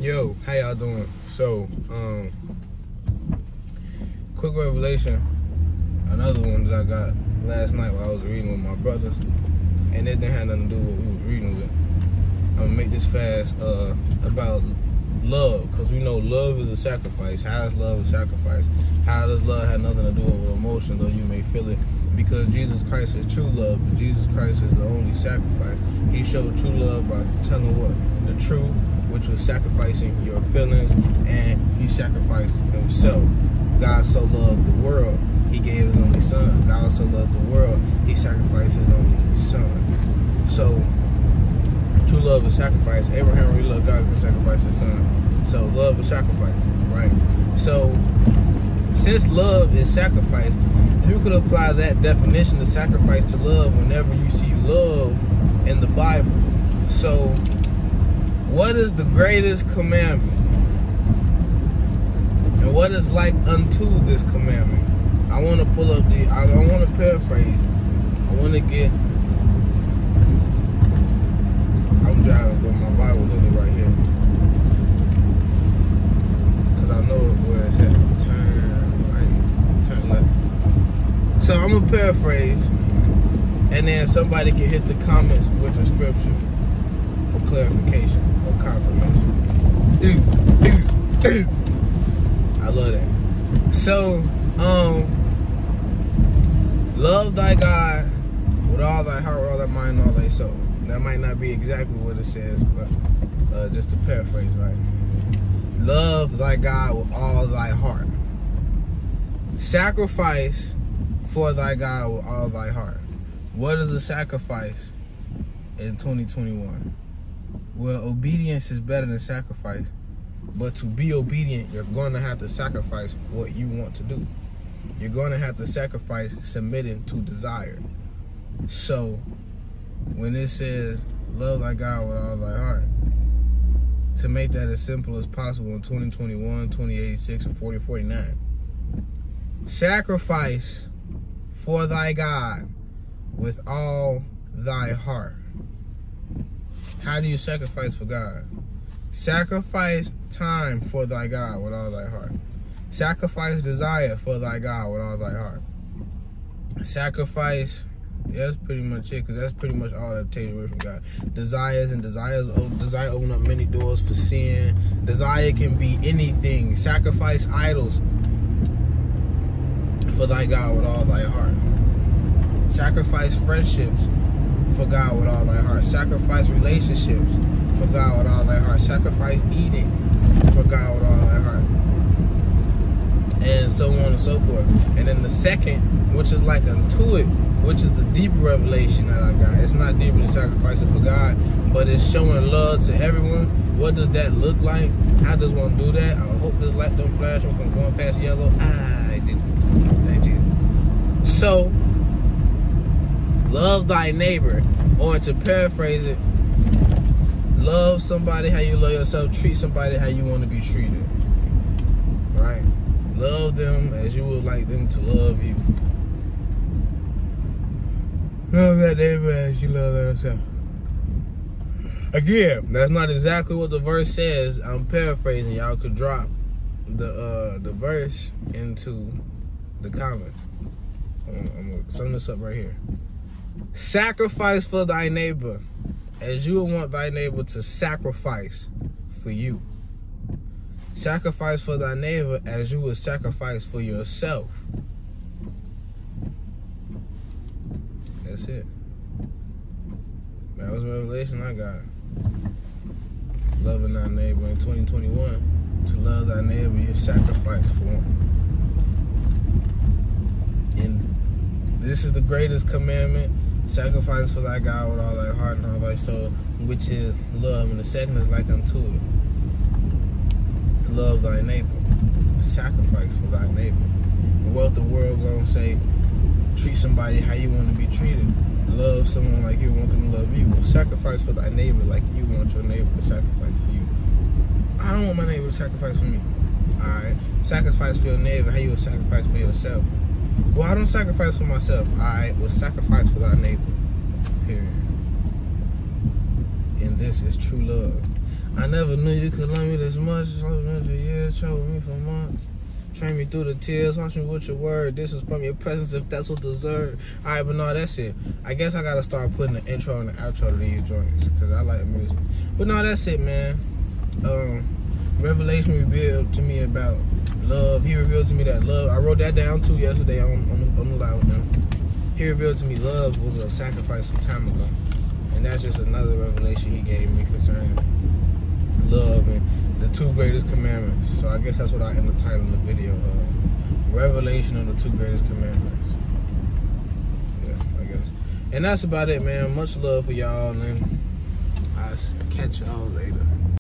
Yo, how y'all doing? So, quick revelation. Another one that I got last night while I was reading with my brothers, and it didn't have nothing to do with what we was reading with. I'm gonna make this fast about love, because we know love is a sacrifice. How is love a sacrifice? How does love have nothing to do with emotion, though you may feel it? Because Jesus Christ is true love. Jesus Christ is the only sacrifice. He showed true love by telling what? The truth, which was sacrificing your feelings, and he sacrificed himself. God so loved the world, he gave his only son. God so loved the world, he sacrificed his only son. So, true love is sacrifice. Abraham really loved God and sacrificed his son. So, love is sacrifice, right? So, since love is sacrifice, you could apply that definition of sacrifice to love whenever you see love in the Bible. So, what is the greatest commandment? And what is like unto this commandment? I want to pull up I want to paraphrase. I want to get, I'm driving, but my Bible literally right here. Because I know where it's at. Turn right, turn left. So I'm going to paraphrase, and then somebody can hit the comments with the scripture for clarification or confirmation. I love that. So, love thy God with all thy heart, with all thy mind, and all thy soul. That might not be exactly what it says, but just to paraphrase, right? Love thy God with all thy heart. Sacrifice for thy God with all thy heart. What is a sacrifice in 2021? Well, obedience is better than sacrifice. But to be obedient, you're going to have to sacrifice what you want to do. You're going to have to sacrifice submitting to desire. So, when it says, love thy God with all thy heart, to make that as simple as possible in 2021, 2086, and 4049, sacrifice for thy God with all thy heart. How do you sacrifice for God? Sacrifice time for thy God with all thy heart. Sacrifice desire for thy God with all thy heart. Sacrifice, yeah, that's pretty much it, because that's pretty much all that takes away from God. Desire open up many doors for sin. Desire can be anything. Sacrifice idols for thy God with all thy heart. Sacrifice friendships for God with all thy heart. Sacrifice relationships for God with all thy heart. Sacrifice eating for God with all thy heart. And so on and so forth. And then the second, which is like unto it, which is the deeper revelation that I got. It's not deeper than sacrificing for God, but it's showing love to everyone. What does that look like? How does one do that? I hope this light don't flash when I'm going past yellow. I didn't. Thank you. So, love thy neighbor, or to paraphrase it, love somebody how you love yourself. Treat somebody how you want to be treated. Right? Love them as you would like them to love you. Love that neighbor as you love yourself. Again, that's not exactly what the verse says. I'm paraphrasing. Y'all could drop the verse into the comments. I'm gonna sum this up right here. Sacrifice for thy neighbor as you would want thy neighbor to sacrifice for you. Sacrifice for thy neighbor as you would sacrifice for yourself. That's it. That was a revelation I got. Loving thy neighbor in 2021. To love thy neighbor, you sacrifice for him. And this is the greatest commandment. Sacrifice for thy God with all thy heart and all thy soul, which is love. And the second is like unto it. Love thy neighbor. Sacrifice for thy neighbor. And what the world gonna say? Treat somebody how you want to be treated. Love someone like you want them to love you. Well, sacrifice for thy neighbor like you want your neighbor to sacrifice for you. I don't want my neighbor to sacrifice for me. Alright? Sacrifice for your neighbor how you would sacrifice for yourself. Well, I don't sacrifice for myself. Alright? Well, sacrifice for thy neighbor. Period. And this is true love. I never knew you could love me this much. Love me for years, trouble me for months. Train me through the tears, watch me with your word. This is from your presence if that's what deserved. Alright, but no, that's it. I guess I gotta start putting the intro and the outro to these joints, because I like the music. But no, that's it, man. Revelation revealed to me about love. He revealed to me that love, I wrote that down too yesterday on the live with them. He revealed to me love was a sacrifice some time ago. And that's just another revelation he gave me concerning love and the 2 greatest commandments. So I guess that's what I end the title of the video. Revelation of the 2 greatest commandments. Yeah, I guess. And that's about it, man. Much love for y'all, and I'll catch y'all later.